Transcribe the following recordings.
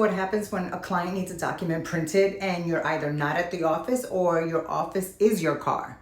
What happens when a client needs a document printed and you're either not at the office or your office is your car?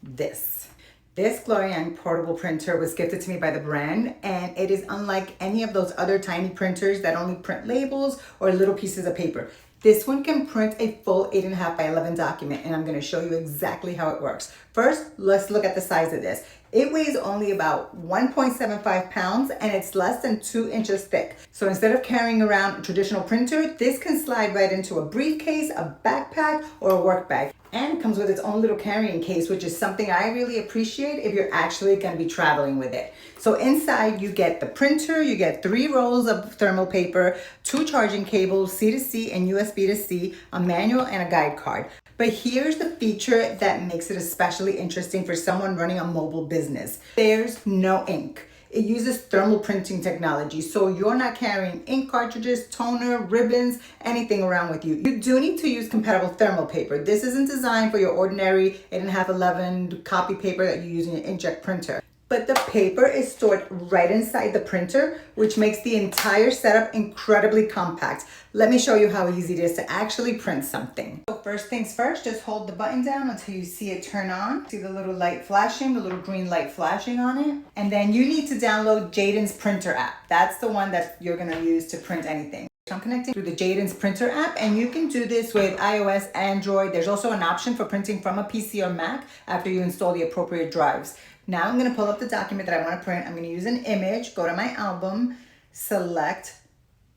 This Gloryang portable printer was gifted to me by the brand, and it is unlike any of those other tiny printers that only print labels or little pieces of paper. This one can print a full 8.5 by 11 document, and I'm going to show you exactly how it works. First, let's look at the size of this. It weighs only about 1.75 pounds and it's less than 2 inches thick. So instead of carrying around a traditional printer, this can slide right into a briefcase, a backpack, or a work bag. And comes with its own little carrying case, which is something I really appreciate if you're actually going to be traveling with it. So inside you get the printer, you get 3 rolls of thermal paper, 2 charging cables, C-to-C and USB to C, a manual and a guide card. But here's the feature that makes it especially interesting for someone running a mobile business. There's no ink. It uses thermal printing technology, so you're not carrying ink cartridges, toner, ribbons, anything around with you. You do need to use compatible thermal paper. This isn't designed for your ordinary 8.5 11 copy paper that you use in your inkjet printer. But the paper is stored right inside the printer, which makes the entire setup incredibly compact. Let me show you how easy it is to actually print something. So first things first, just hold the button down until you see it turn on. See the little light flashing, the little green light flashing on it? And then you need to download Jaden's printer app. That's the one that you're gonna use to print anything. I'm connecting through the Jaden's printer app, and you can do this with iOS, Android. There's also an option for printing from a PC or Mac after you install the appropriate drives. Now I'm going to pull up the document that I want to print. I'm going to use an image, go to my album, select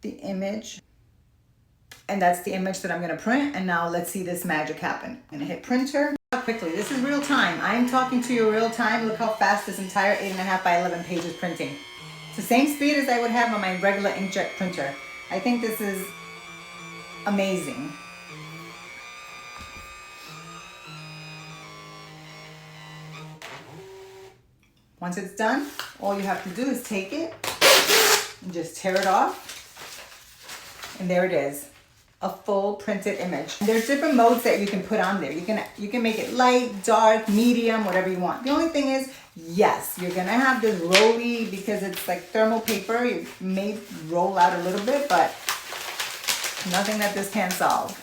the image, and that's the image that I'm going to print. And now let's see this magic happen. I'm going to hit printer. Quickly, this is real time. I'm talking to you real time. Look how fast this entire 8.5 by 11 page is printing. It's the same speed as I would have on my regular inkjet printer. I think this is amazing. Once it's done, all you have to do is take it and just tear it off. And there it is, a full printed image. And there's different modes that you can put on there. You can make it light, dark, medium, whatever you want. The only thing is, yes, you're gonna have this rolly because it's like thermal paper. It may roll out a little bit, but nothing that this can't solve.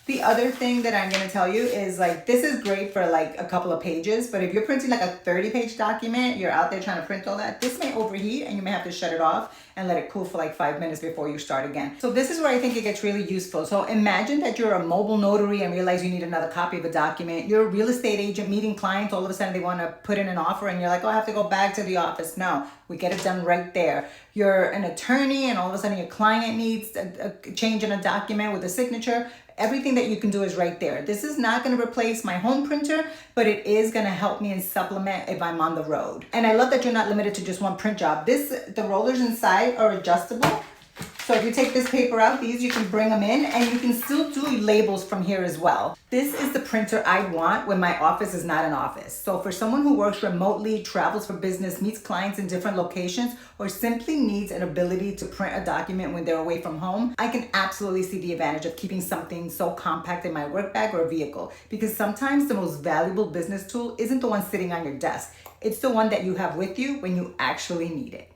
The other thing that I'm going to tell you is, like, this is great for like a couple of pages, but if you're printing like a 30-page document, you're out there trying to print all that, this may overheat and you may have to shut it off and let it cool for like 5 minutes before you start again. So this is where I think it gets really useful. So imagine that you're a mobile notary and realize you need another copy of a document. You're a real estate agent meeting clients, all of a sudden they want to put in an offer and you're like, oh, I have to go back to the office. No, we get it done right there. You're an attorney and all of a sudden your client needs a change in a document with a signature. Everything that you can do is right there. This is not going to replace my home printer, but it is going to help me and supplement if I'm on the road. And I love that you're not limited to just one print job. The rollers inside are adjustable. So if you take this paper out, these you can bring them in, and you can still do labels from here as well. This is the printer I want when my office is not an office. So for someone who works remotely, travels for business, meets clients in different locations, or simply needs an ability to print a document when they're away from home, I can absolutely see the advantage of keeping something so compact in my work bag or vehicle. Because sometimes the most valuable business tool isn't the one sitting on your desk. It's the one that you have with you when you actually need it.